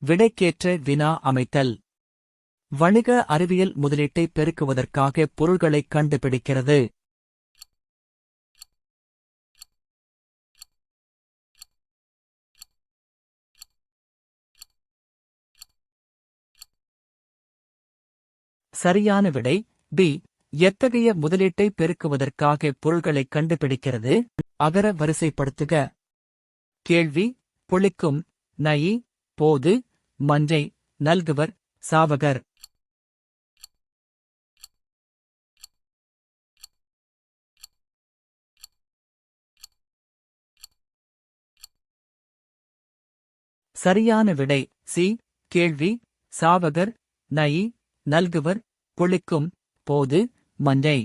விடைக்கேற்ற வினா அமைத்தல். வணிக அறிவியல் முதலீட்டை பெருக்குவதற்காக பொருள்களைக் கண்டுபிடிக்கிறது. சரியான விடை பி. எத்தகைய முதலீட்டை பெருக்குவதற்காக பொருள்களைக் கண்டுபிடிக்கிறது? அகர வரிசைப்படுத்துக. கேள்வி: பொழிக்கும், நயி, போது, மஞ்சை, நல்குவர், சாவகர். சரியான விடை சி. கேள்வி: சாவகர், நயி, நல்குவர், பொழிக்கும், போது, மஞ்சை.